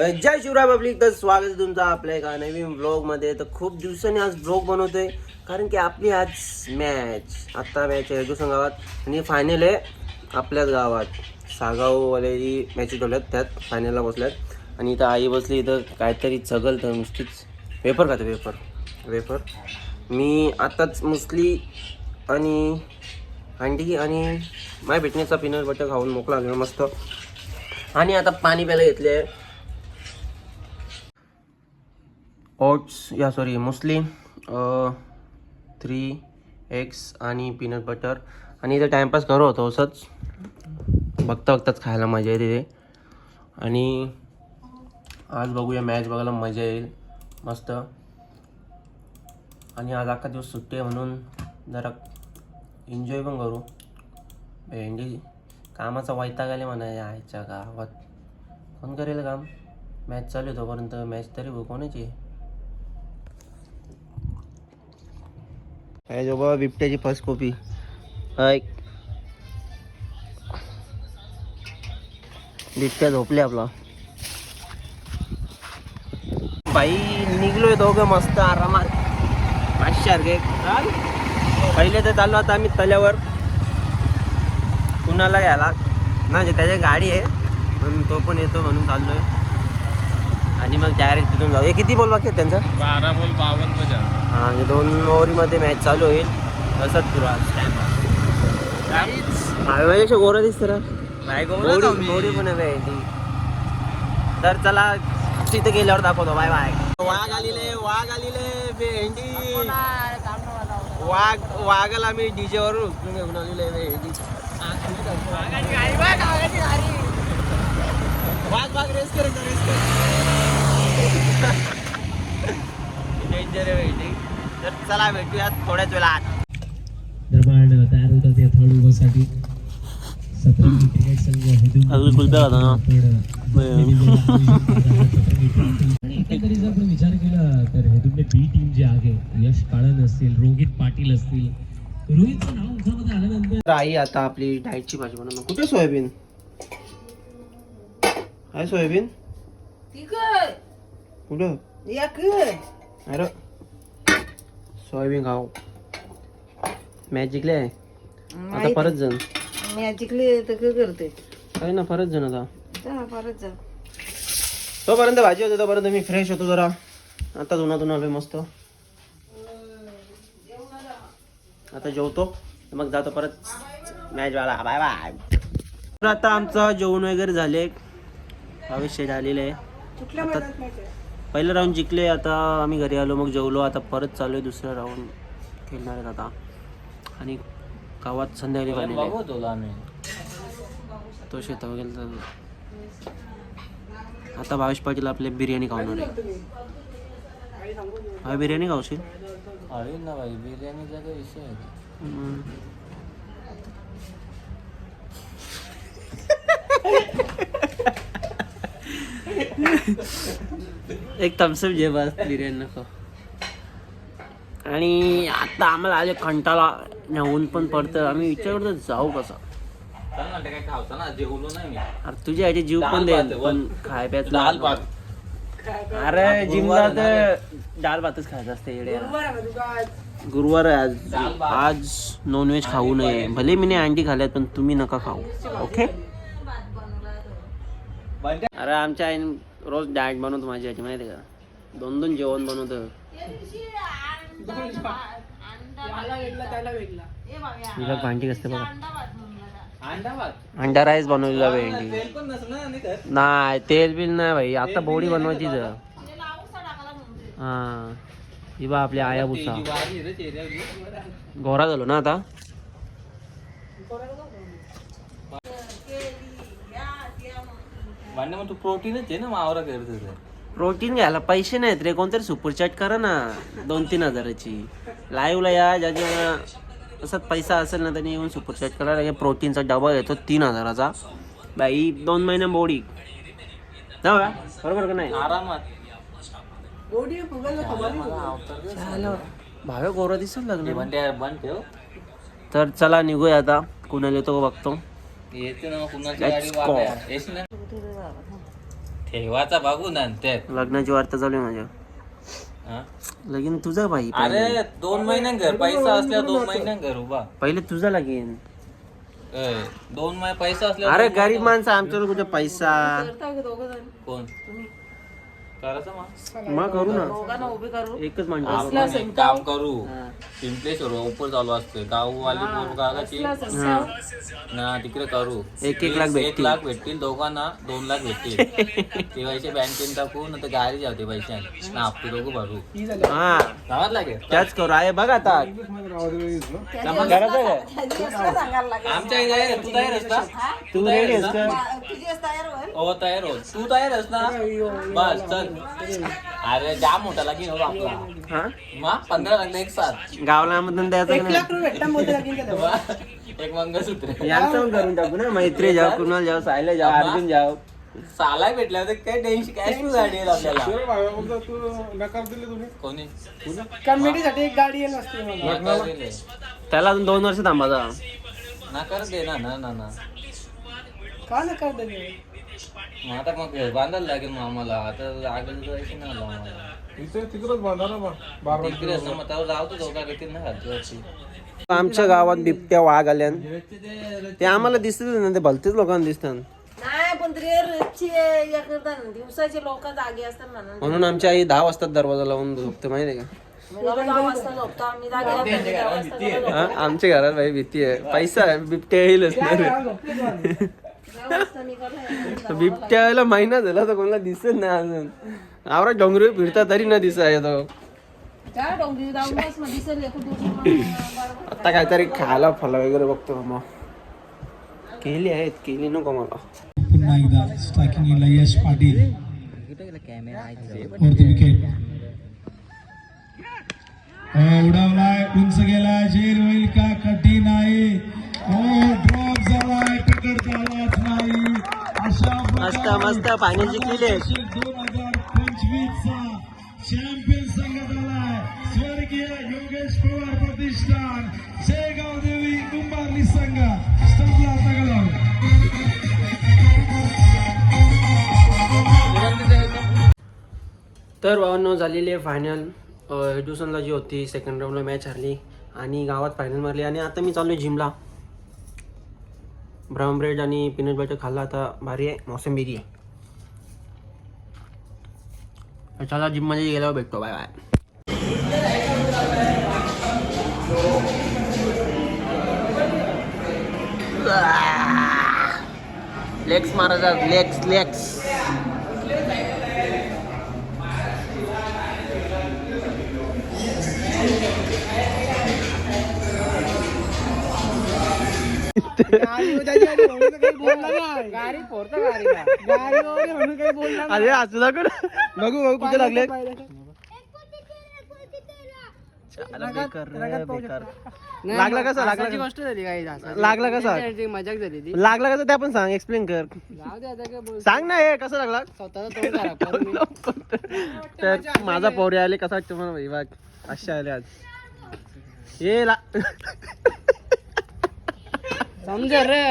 जय Shivray public. तर स्वागत आहे तुमचं आपल्या एका नवीन ब्लॉगमध्ये. तर खूप दिवसांनी आज ब्लॉग बनवतोय कारण की आपली आज आत्ता मॅच आहे दुसऱ्या गावात आणि फायनल आहे आपल्याच गावात. सागाववाल्याची मॅच ठेवल्यात, त्यात फायनलला बसल्यात आणि इथं आई बसली. इथं काहीतरी चगल तर नुसतीच वेफर खाते वेफर. मी आत्ताच मुसली आणि अंडी आणि माय भेटण्याचा पीनट बटर खाऊन मोकळा गेलो मस्त. आणि आता पाणी प्यायला घेतले आहे. मुसली 3 एग्स आणि पीनट बटर आणि इथे टाइमपास करत होतो असंच बघताच खायला मजा येते ते. आणि आज बघूया मॅच बघायला मजा येईल मस्त. आणि आज अख्खा दिवस सुट्टी आहे म्हणून जरा एन्जॉय पण करू. भेंडी कामाचा वैताग आले म्हणा यायच्या गावात. कोण करेल काम? मॅच चालू आहे तोपर्यंत. मॅच तरी बघ कोणाची आहे जो बाबा बिबट्याची फर्स्ट कॉपी. बिबट्या झोपले आपला. बाई निघलोय दोघं मस्त आरामात पाचशे. पहिले तर चाललो आता आम्ही तल्यावर कुणाला घ्यायला म्हणजे त्याची गाडी आहे म्हणून तो पण येतो म्हणून चाललोय. आणि मग डायरेक्ट तिथून जाऊ. हे किती बॉल बाकी आहेत त्यांचं? 12 बॉल 52 बजा. हां 2 ओव्हरमध्ये मॅच चालू होईल. असंच पुरा हायवेच्या गोरा दिसतं ना गोडी पण आहे ती. तर चला तिथे गेल्यावर दाखवतो. Bye bye. वाघ आलेले भेंडी. वाघाला मी डीजे वरून उचलून घेऊन आलेले भेंडी. वाघ रेस कर तर चला भेटूया थोड्याच वेळात. दरम्यान तयार होतात या थर्ड ओव्हरसाठी 17 क्रिकेट संघ अजून कुलप्या होता ना. आणि एकंदरीत जर आपण विचार केला तर हेदुंबे बी टीम जे आहे यश काळन असतील, रोहित पाटील असतील, रोहितचं नाव उठामध्ये आल्यानंतर आई आता आपली डाएटची भाजी बनवणार. कुठे सोयाबीन आहे? सोयाबीन कुठं? अरे सोयाबीन खाऊ. मॅच जिंकले आहे आता परत जण. जिंकले तर काय करते काय ना परत जण आता. परत जा. तोपर्यंत भाजी होते तोपर्यंत मी फ्रेश होतो जरा. आता धुना आलोय मस्त. आता जेवतो मग जातो परत मॅच वाला. Bye bye. तर आता आमचं जेवण वगैरे झाले. भविष्य झालेलं आहे. आता पहिलं राऊंड जिंकले. आता आम्ही घरी आलो मग जेवलो. आता परत चालू आहे दुसरं राऊंड खेळणार आहेत आता. आणि गावात संध्याकाळी पाहिजे तो शेतावर गेला. आता भावेश पाटील आपले बिर्याणी खावणार आहे. हा बिर्याणी खावशील? ना भाई बिर्याणीचा काय विषय आहे? एक थम्सअप जे बस बिर्याणी नको. आणि आता आम्हाला आले कंटाळा. ऊन पण पडतं. आम्ही विचार करतो जाऊ कसं. काय खावता ना जेवलो नाही मी. अरे तुझ्या याची जीव पण दे पण खाय प्यायचं. दाल भात. अरे जिमला तर डाळ भातच खायचं असते. गुरुवार आहे आज नॉनव्हेज खाऊ नये. भले मी नाही अंडी खाल्यात पण तुम्ही नका खाऊ. ओके. अरे आमच्या आईने रोज डाएट बनवतो माझी आजी माहिती का. 2 जेवण बनवतं. तुला भांडी कसते बघा. अंडा राईस बनवलेला भेंडी. नाही तेल बिल नाही भाई. आता बोडी बनवायची. हा ही बा आपल्या आया भुसा. गोरा झालो ना आता. तू प्रोटीनच आहे ना मावरा करत. प्रोटीन घ्यायला पैसे नाहीत रे. कोणतरी सुपरचॅट करा ना 2-3 हजाराची. लाईव्हला या ज्याच्या असंच पैसा असेल ना त्यांनी येऊन सुपरचॅट करा. प्रोटीनचा डबा येतो 3 हजाराचा. बाई 2 महिने बॉडी जाऊ का बरोबर का नाही. आरामात भावे गोरा दिसत लागले. बंद ठेव. तर चला निघूया आता. कुणाला येतो बघतो. येते ना कुणाची गाडी वापरा. ठेवाचा बघू नंतर. लग्नाची वार्ता चालू आहे माझ्या. हा? लगीन तुझा भाई. अरे 2 महिन्यां घर पैसा असल्या 2 महिन्यां घर उभा. पहिले तुझा लगीन. 2 महिने पैसा असल्या. अरे गरीब माणसं आमच्याकडे कुठे पैसा. कोण करायचं मग करू ना. दोघांना उभे करू. एकच माणसं. आपण एक काम करू. पिंपलेश्वर उपर चालू असते गाववाली गावाची ना तिकडे करू. 1-1 लाख 1 लाख भेटतील दोघांना. 2 लाख भेटतील. ते पैसे बँकेत टाकू ना तर गाडी जाते पैसे ना हप्ते दोघं भरू. हा गावात लागेल त्याच करू. आहे बघ आता करायचं काय. आमच्या इथे तू तयार आहेस ना. तू रेडी आहेस का. हो तयार हो. तू तयार आहेस ना. बस चल. अरे जाम मोठा लागेल हो आपला. हा मग 15 लाख एक साथ. गावला मधून द्यायचं का नाही. एक मंगळसूत्र यांचं पण करून टाकू ना. मैत्री जाऊ, कुणाल जाऊ, सायला जाऊ, अर्जुन जाऊ. साला भेटला तर काय टेन्शन कॅश गाडी येईल आपल्याला. कोणी कॉमेडीसाठी एक गाडी येईल असते मला. नकार दिले. त्याला अजून 2 वर्ष थांबायचा. नकार दे ना ना ना ना. का नकार दिले. मग आता मग घर बांधायला लागेल मग आम्हाला. आता लागेल जायचं नाही आलं आम्हाला. तिकडे असं मग त्यावर राहतो दोघा घेतील ना घरची. आमच्या गावात बिबट्या वाघ आल्यान ते आम्हाला दिसत ना. ते भलतेच लोकांना दिसतात. नाही पण हे करतात ना. दिवसाचे लोक जागे असतात म्हणून. म्हणून आमच्या आई 10 वाजता दरवाजा लावून झोपते माहिती आहे मुलाला 10 वाजता झोपतो आम्ही जागे असतो. 10 वाजता का. हा, आमच्या घरात भाई भीती आहे. पैसा आहे बिबट्या येईलच ना. 10 वाजता निघाला. बिबट्या यायला महिना झाला तर कोणाला दिसत नाही अजून. आवरा डोंगरी फिरता तरी ना दिसाय तो. काय डोंगरी जाऊनच मग दिसेल एक दिवस. आता काहीतरी खायला फळ वगैरे बघतो मग. केली आहेत केली नको मला. पुन्हा एकदा स्ट्रायकिंगला यश पाटील वरती विकेट उडावलाय उंच गेलाय. झेल होईल का कठीण आहे. ड्रॉप झालाय पकडता आलाच नाही. अशा मस्त मस्त पाण्याची केली आहे. 2025 चा चॅम्पियन संघ झालाय स्वर्गीय योगेश पवार प्रतिष्ठान शेगाव देवी कुंभारली संघ. स्टंपला तगलाव. तर भावांनो झालेली आहे फायनल. एड्युसनला जी होती सेकंड राऊंडला मॅच हरली आणि गावात फायनल मारली. आणि आता मी चाललो जिमला. ब्राऊन ब्रेड आणि पीनट बटर खाल्ला. आता भारी आहे. मोसंबीरी आहे. चला जिममध्ये गेल्यावर भेटतो. Bye bye. लेग्स मारायचा. Legs legs. गाडी फोडतो गाडीवर म्हणून काही बोलला अरे असं दाखव. बघू बघू कुठे लागले. लागला कसा. लागला गोष्ट झाली काही लागला कसा. मजाक झाली ती. लागला कसं ते आपण सांग. एक्सप्लेन कर. जाऊ दे आता काय बोल. सांग ना हे कसं लागला. स्वतःचा तोंड खराब करून मी. तर माझा पोरे आले कसा वाटतं मला भाई. बघ अशा आले आज. हे समज रे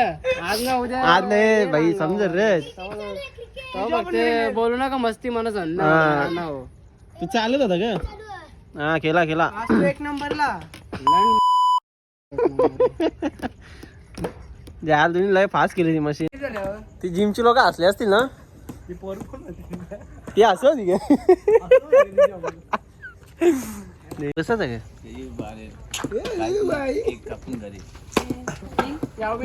आज ना उद्या आज नाही भाई समज रे. तो फक्त बोलू नका मस्ती मला सांग हा. ना हो. तू चालत होता का. हा केला केला. आज एक नंबरला यार तुम्ही लय फास्ट केली ती मशीन. ती जिमची लोक हसले असतील ना. ती हसव होती का. तसंच आहे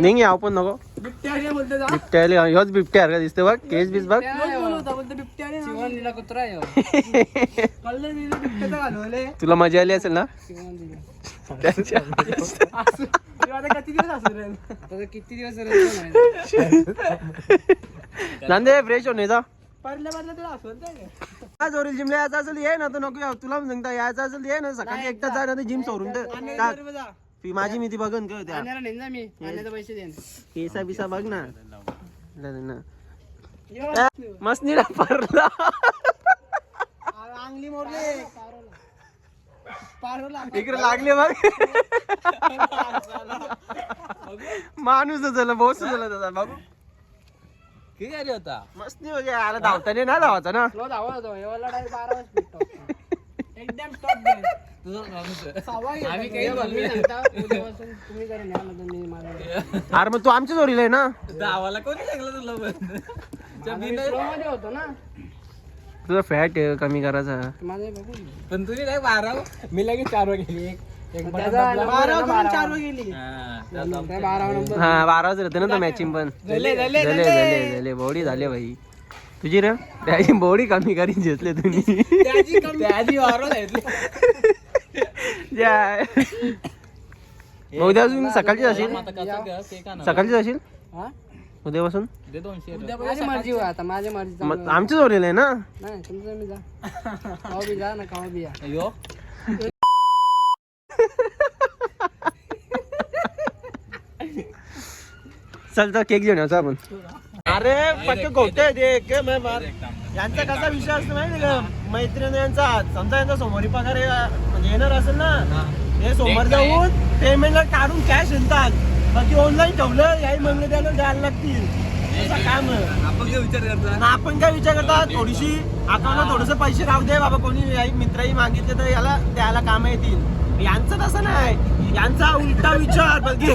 नाही आपण नको. बिबट्या बोलते जा. बिबट्या ह्योच बिबट्या का दिसते बघ. केस बीस बघ. बोलतो बिबट्याने शिवण दिला कुत्रा आहे. कळलं मी बिबट्याचा घालवले. तुला मजा आली असेल ना. शिवण दिला. त्याच्या- आता किती दिवस असू रे. आता किती दिवस रे. नांदे फ्रेश होऊन जा. पडल्या पडल्या तुला असू आज ओरिल जिमला यायचं असेल ये ना. तर नको यावं. तुला पण सांगता यायचं असेल ये ना. सकाळी एकटा जा ना जिम सोडून दे. ती माझी मी ती बघन का त्या नेन मी पाण्याचे पैसे देईन. केसा बिसा बघ ना. मस्त निडा पडला. अंगली मोरले पारोला. इकडे लागले बघ. माणूस झाला बहुत झाला त्याचा बाबू. किती गाडी होता मस्ती म्हणजे आला धावताना ना धावायचा ना. स्लो धावत होतो एवढा डायरेक्ट 12 स्पीड टॉप एकदम टॉप गेम. सव्वा गेला. मी सांगता, उद्यापासून तुम्ही जरी न्याल ना तर मी माझं अरे मग तू आमच्या जोडीला आहे ना. धावाला कोणी सांगलं तुला पण स्लो मध्ये होतो ना तुझा फॅट कमी करायचा. माझे बघू पण तुम्ही काय 12 मी लगेच 4 वर गेली एक 12 गेली हा, 12 नंबर हा 12 होते ना तर मॅचिंग पण झाले बॉडी झाले भाई तुझी रे त्याची बॉडी कमी करीन घेतले तुम्ही. त्याची 12 घेतली. मग उद्यापासून सकाळची असेल आता कसं घ्या, केक आणा. सकाळची असेल हा उद्यापासून. दे 200 माझी मर्जी हो आता माझी मर्जी मग आमच्या जोडीला आहे ना. नाही तुमचं मी जा खावा बी जा ना खावा बी या अयो चल तर केक घेऊन यायचा आपण. अरे पक्क गोटे यांचा कसा विषय असतो माहिती का मैत्रिणी यांचा समजा यांचा सोमवारी पगार म्हणजे येणार असेल ना हे सोमवार जाऊन पेमेंटला काढून कॅश येतात बाकी ऑनलाईन ठेवलं याही म्हणलं त्याला द्यायला लागतील असं काम आहे. आपण काय विचार करता ना आपण काय विचार करतात थोडीशी अकाउंटला थोडेसे पैसे राहू दे बाबा कोणी याही मित्रही मागितले तर याला द्यायला काम येतील. यांचं तसं नाही यांचा उलटा विचार बघे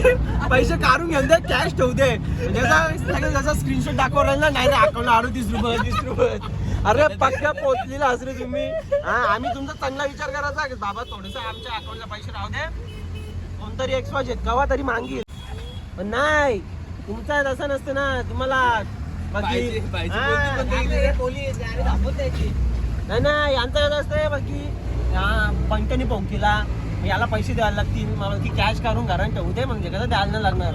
पैसे काढून घेऊन दे कॅश ठेवू दे जसा स्क्रीनशॉट दाखवला ना नाही रे अकाउंटला 38 रुपये 30 रुपये. अरे पक्का पोचलेला असरे तुम्ही. हा आम्ही तुमचा चांगला विचार करायचा की बाबा थोडस आमच्या अकाउंटला पैसे राहू दे कोणतरी एक्स्ट्रा कवा तरी मागील पण नाही तुमचा तसं नसतं ना तुम्हाला बाकी नाही नाही यांचं कसं असतं बाकी पंक्याने पोंकीला याला पैसे द्यायला लागतील मला की कॅश काढून घरात ठेवू दे म्हणजे कसं द्यायला नाही लागणार.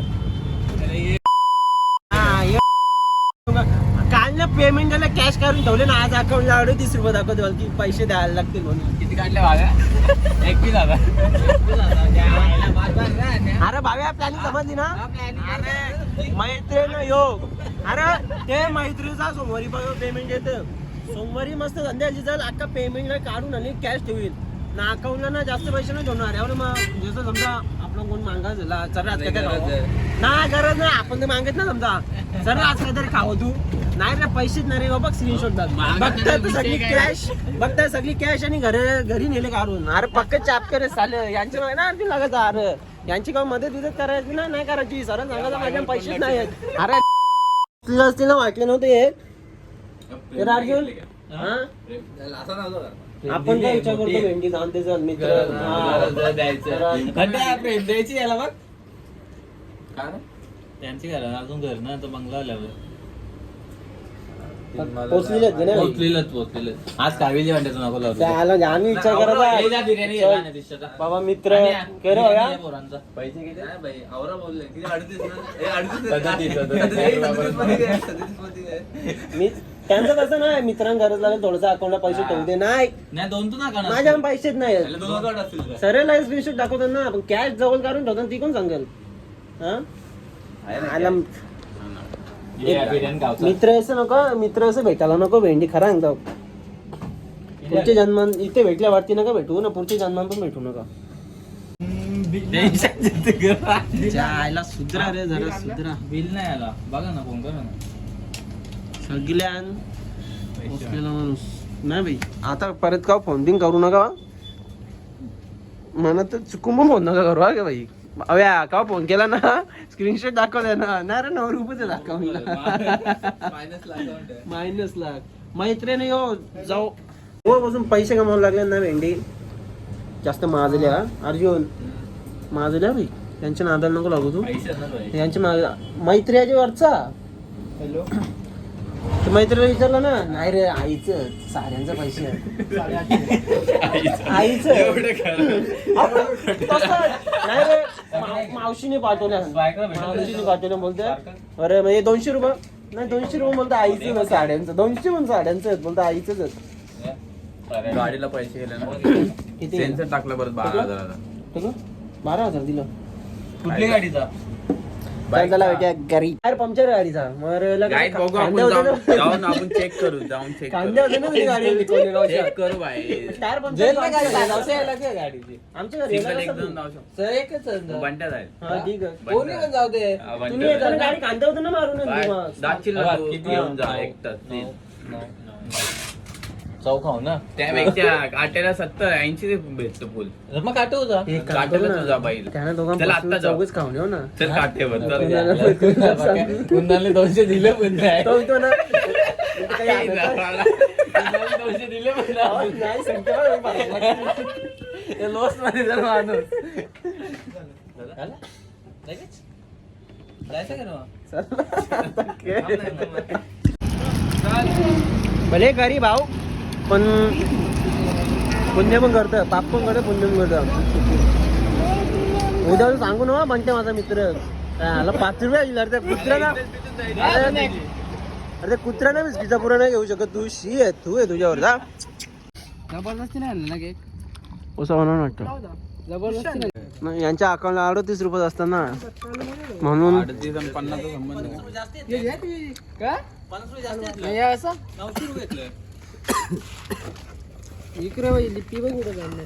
काल ना पेमेंट झालं कॅश काढून ठेवले ना आज अकाउंटला 38 रुपये दाखवते की पैसे द्यायला लागतील म्हणून. किती काढले भाव्या 21 हजार. अरे भाव्या प्लॅनिंग समजली ना. अरे मैत्रीण योग अरे ते मैत्रीचा सोमवारी पेमेंट येतं सोमवारी मस्त संध्याची जाईल अख्खा पेमेंटला काढून आणि कॅश ठेवील ना अकाउंटला ना जास्त पैसे नाही ठेवणार एवढं मग जसं समजा आपलं कोण मागा झाला चल आज काहीतरी नाही गरज नाही आपण ते मागत ना समजा चल आज काहीतरी खावं तू नाही रे पैसेच नाही रे बाबा स्क्रीनशॉट बघताय तू सगळी कॅश बघताय सगळी कॅश आणि घरी नेले काढून. अरे पक्क चाप करे चालेल यांची नाही ना अर्धी लागत. अरे यांची काय मदत विदत करायची ना नाही करायची सर सांगायचं माझ्या पैसेच नाही आहेत. अरे तुला तिला वाटले नव्हते अर्जुन हा आपण काय विचार करतो भेंडी जाऊन त्याचा मित्र द्यायची याला बघ त्यांची घर अजून घर ना तर बंगला आल्यावर पोचलेलंच आज कावेली वाट्याचं नको लावतो आम्ही विचार करायचा बिर्याणी बाबा मित्र पोरांचा पैसे किती भाई आवरा बोलले किती 38 मी त्यांचं तसं नाही मित्रांना गरज लागेल थोडंसं अकाउंटला पैसे ठेवू दे नाही दोन तू ना माझ्या पैसेच नाही असतील सरळ स्क्रीनशॉट दाखवतात ना पण कॅश जवळ काढून ठेवतात ती कोण सांगेल. हा मित्र असं नको मित्र असं भेटायला नको भेंडी खरा सांगतो पुढच्या जन्मान इथे भेटल्यावरती नका भेटू ना पुढच्या जन्मान पण भेटू नका. आयला सुधरा रे जरा सुधरा बिल नाही आला बघा ना फोन करा ना सगळ्यान माणूस नाही भाई आता परत का फोन बिन करू नका म्हणत तर चुकून फोन नका करू हा का भाई अव्या का फोन केला ना स्क्रीनशॉट दाखवला ना नाही रे 9 रुपये दाखवला मायनस लाख मैत्रीने हो जाऊ बसून पैसे कमावू लागले ना भेंडी जास्त माजल्या अर्जुन माजल्या भाई त्यांच्या नादाला नको लागू तू त्यांच्या मैत्र्याच्या वरचा हॅलो मैत्रीला विचारलं ना नाही रे आईचं साड्यांचं पैसे आईचं नाही रे मावशीने पाठवल्या बोलते अरे म्हणजे 200 रुपये नाही 200 रुपये बोलतो आईचं ना साड्यांचं 200 पण साड्यांचं बोलतो आईचंच गाडीला पैसे गेले ना किती टाकलं परत 12,000 12,000 दिलं कुठली गाडीचा चला बेटा घरी टायर पंक्चर आहे गाडीचा गाईड बघू आपण जाऊन आपण चेक करू जाऊन चेक कांदे होते ना तुझी गाडी चेक करू भाई टायर पंक्चर गाडीची आमच्या घरी सिंगल एकदम जाऊ शकतो सर एकच बंट्या जाईल हा ठीक आहे कोणी पण जाऊ दे तुम्ही येताना गाडी कांदे होते ना मारून दाखशील ना तू घेऊन जा एकटाच चौखाव ना त्यापेक्षा काट्याला 70-80 भेटतो फुल मग काटू होता काट्याला तुझा बैल त्यानं चला दोघांना आत्ता जाऊ चौघच खाऊन येऊ ना चल काट्यावर चल कुणाला 200 दिले पण नाही तो तो ना काही झाला. 200 दिले पण नाही नाही सांगतो लॉस मध्ये जर माणूस जायचं का भले गरीब भाऊ पण पुण्य पण करतं पाप पण करतं पुण्य पण करतं उद्या सांगू ना म्हणते माझा मित्र ह्याला 5 रुपये दिला त्या कुत्र्याला अरे कुत्र्याने बिस्किटचा पुरा नाही घेऊ शकत तू शी आहे तू आहे तुझ्यावर जा जबरदस्ती नाही आणलं ना केक असं म्हणून वाटतं जबरदस्ती नाही मग यांच्या अकाउंटला 38 रुपये असतात ना म्हणून 38 आणि 50 चा संबंध नाही. का 50 रुपये जास्त नाही असं 900 रुपये घेतलं इकडे बाई लिपी बघ कुठे चाललंय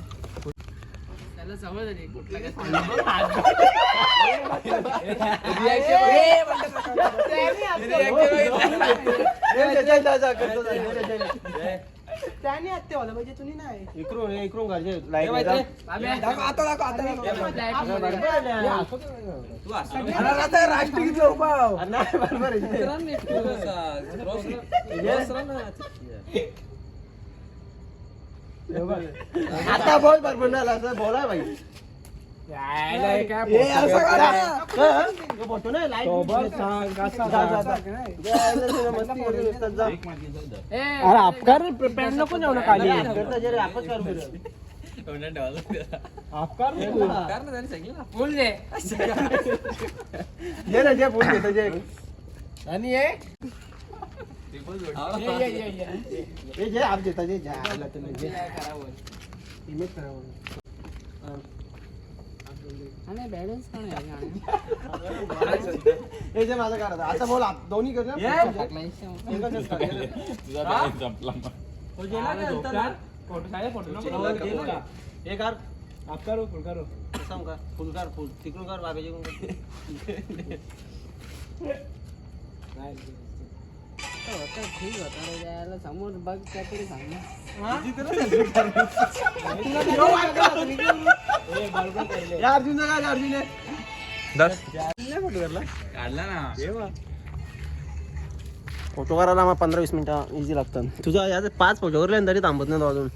त्याला सवय झाली कुठला त्याने आत्ते वाला म्हणजे तुम्ही नाही इकडून घरचे आता बोल बरोबर झाला असं बोला भाई फोटो नाही लाईट अरे अपकार पॅन्ट नको नेऊ ना खाली अपच कर अपकार बोल दे जे ना जे फुल घेतो जे आणि हे जे आप देता जे जायला तुम्ही जे इमेज करावं बॅलन्स हे जे माझं करायचं आता बोल दोन्ही कर ना तुझा बॅलन्स संपला मग. हे कर आप करो फुल करो कसम का फुल कर फुल तिकडून कर बाबेजी ठीक होता समोर बघ काहीतरी सांग अर्जुन काय अर्जुन काढला ना फोटो करायला मग 15-20 मिनिटं इझी लागतात तुझा याचे 5 फोटो करले तरी थांबत नाही तो अजून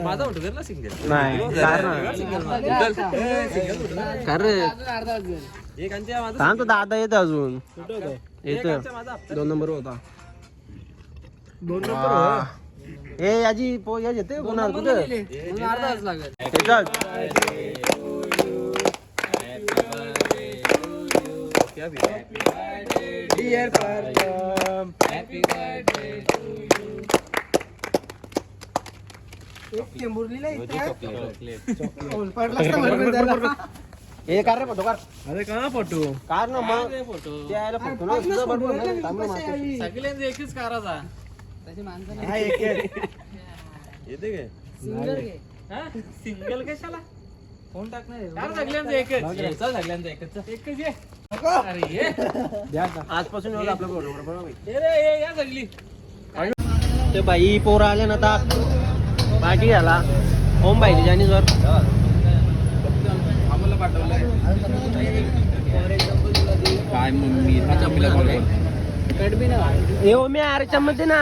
माझा फोटो करला सिंगल नाही सांग तो दादा येते अजून येतो 2 नंबर होता 2 नंबर ए याची याच येते कोणाला कुठे अर्धा तास लागेल हे कर रे फोटो कर अरे का फोटो कार ना मग ते यायला फोटो ना तुझा बरोबर नाही, चांगलं मागं. सगळ्यांचा एकच करायचा तशी माणसं हा, एक येते काय सिंगल घे सिंगल कशाला फोन टाकणार सगळ्यांचा एकच सगळ्यांचा एकच ये अरे ये आजपासून एवढं आपलं बरोबर बरोबर रे या सगळी ते बाई पोरं आले ना आता पार्टी झाला ओम बाई जानीसवर काय मम्मी चमला कडबी ना ए ओम्या यार चम्मच दे ना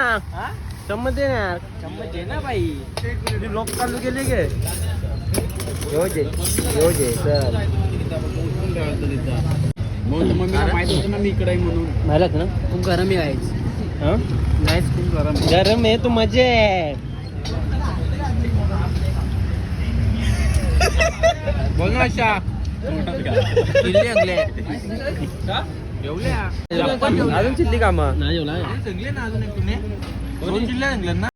चम्मच दे ना यार चम्मच दे ना बाई लोक चालू केले गे यो जे चल मम्मीला माहित होतं ना मी इकडे आहे म्हणून माहित ना खूप गरम आहे गाईस खूप गरम गरम आहे तू मजे बोल ना अशा किल्ले अंगले एवढ्या अजून चिल्ली कामा नाही जेवला सगळे ना अजून एक तुम्ही 2 जिल्हे ना